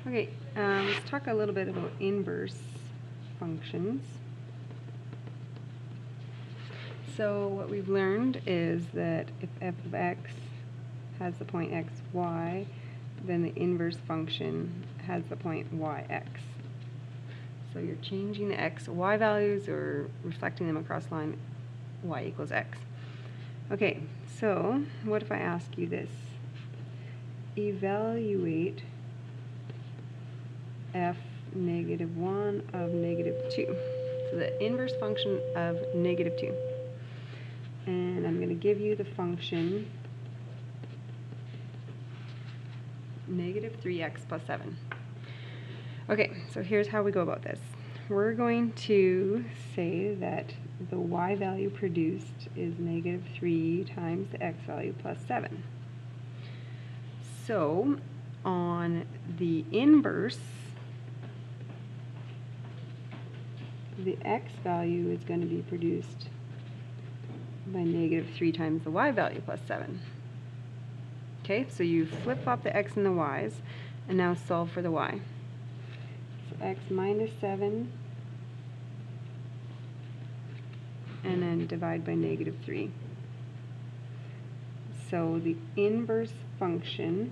Okay, let's talk a little bit about inverse functions. So what we've learned is that if f of x has the point x, y, then the inverse function has the point y, x. So you're changing the x, y values or reflecting them across the line, y equals x. Okay, so what if I ask you this? Evaluate f negative 1 of negative 2. So the inverse function of negative 2. And I'm going to give you the function negative 3x plus 7. Okay, so here's how we go about this. We're going to say that the y value produced is negative 3 times the x value plus 7. So on the inverse, the x value is going to be produced by negative 3 times the y value plus 7. Okay, so you flip-flop the x and the y's, and now solve for the y. So x minus 7, and then divide by negative 3. So the inverse function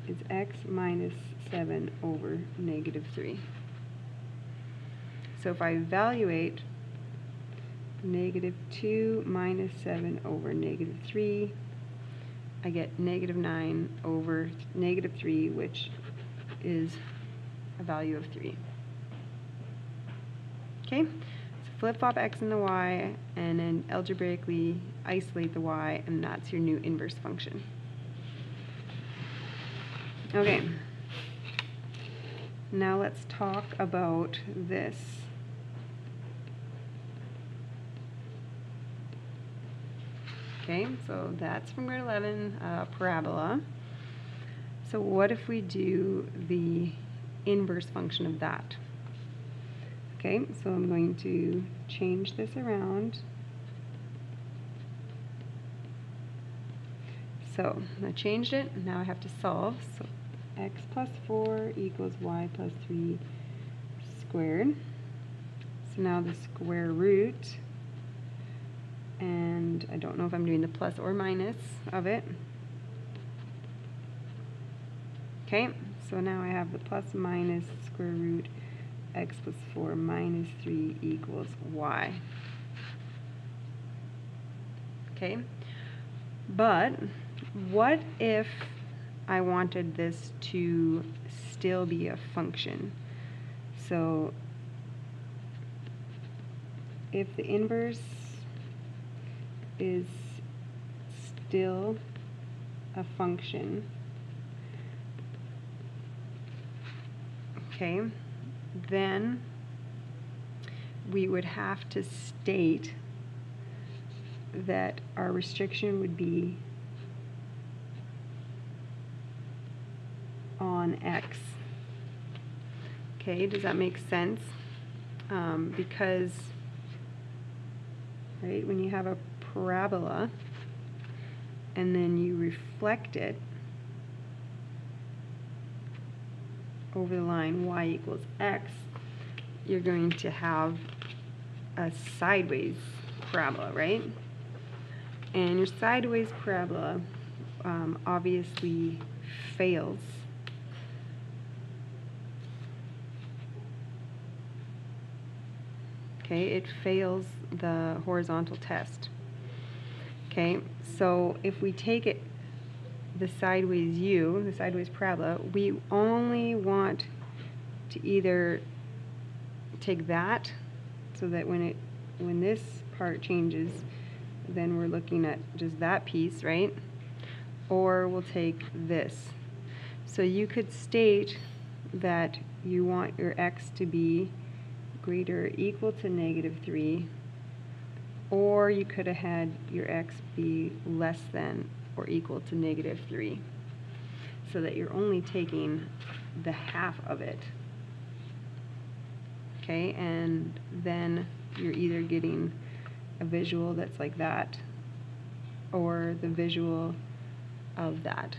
is x minus 7 over negative 3. So if I evaluate negative 2 minus 7 over negative 3, I get negative 9 over negative 3, which is a value of 3. Okay, so flip-flop x and the y, and then algebraically isolate the y, and that's your new inverse function. Okay, now let's talk about this. Okay, so that's from grade 11, parabola. So what if we do the inverse function of that? Okay, so I'm going to change this around. So I changed it, now I have to solve. So x plus 4 equals y plus 3 squared. So now the square root, and I don't know if I'm doing the plus or minus of it. Okay, so now I have the plus minus square root x plus 4 minus 3 equals y. Okay, but what if I wanted this to still be a function? So if the inverse is still a function, okay, then we would have to state that our restriction would be on x. Okay, does that make sense? Because, right, when you have a parabola and then you reflect it over the line y equals x, you're going to have a sideways parabola, right? And your sideways parabola obviously fails okay, it fails the horizontal test. Okay, so if we take it the sideways u, the sideways parabola, we only want to either take that so that when this part changes, then we're looking at just that piece, right? Or we'll take this. So you could state that you want your x to be greater or equal to negative 3, or you could have had your x be less than or equal to negative 3, so that you're only taking the half of it. Okay, and then you're either getting a visual that's like that, or the visual of that.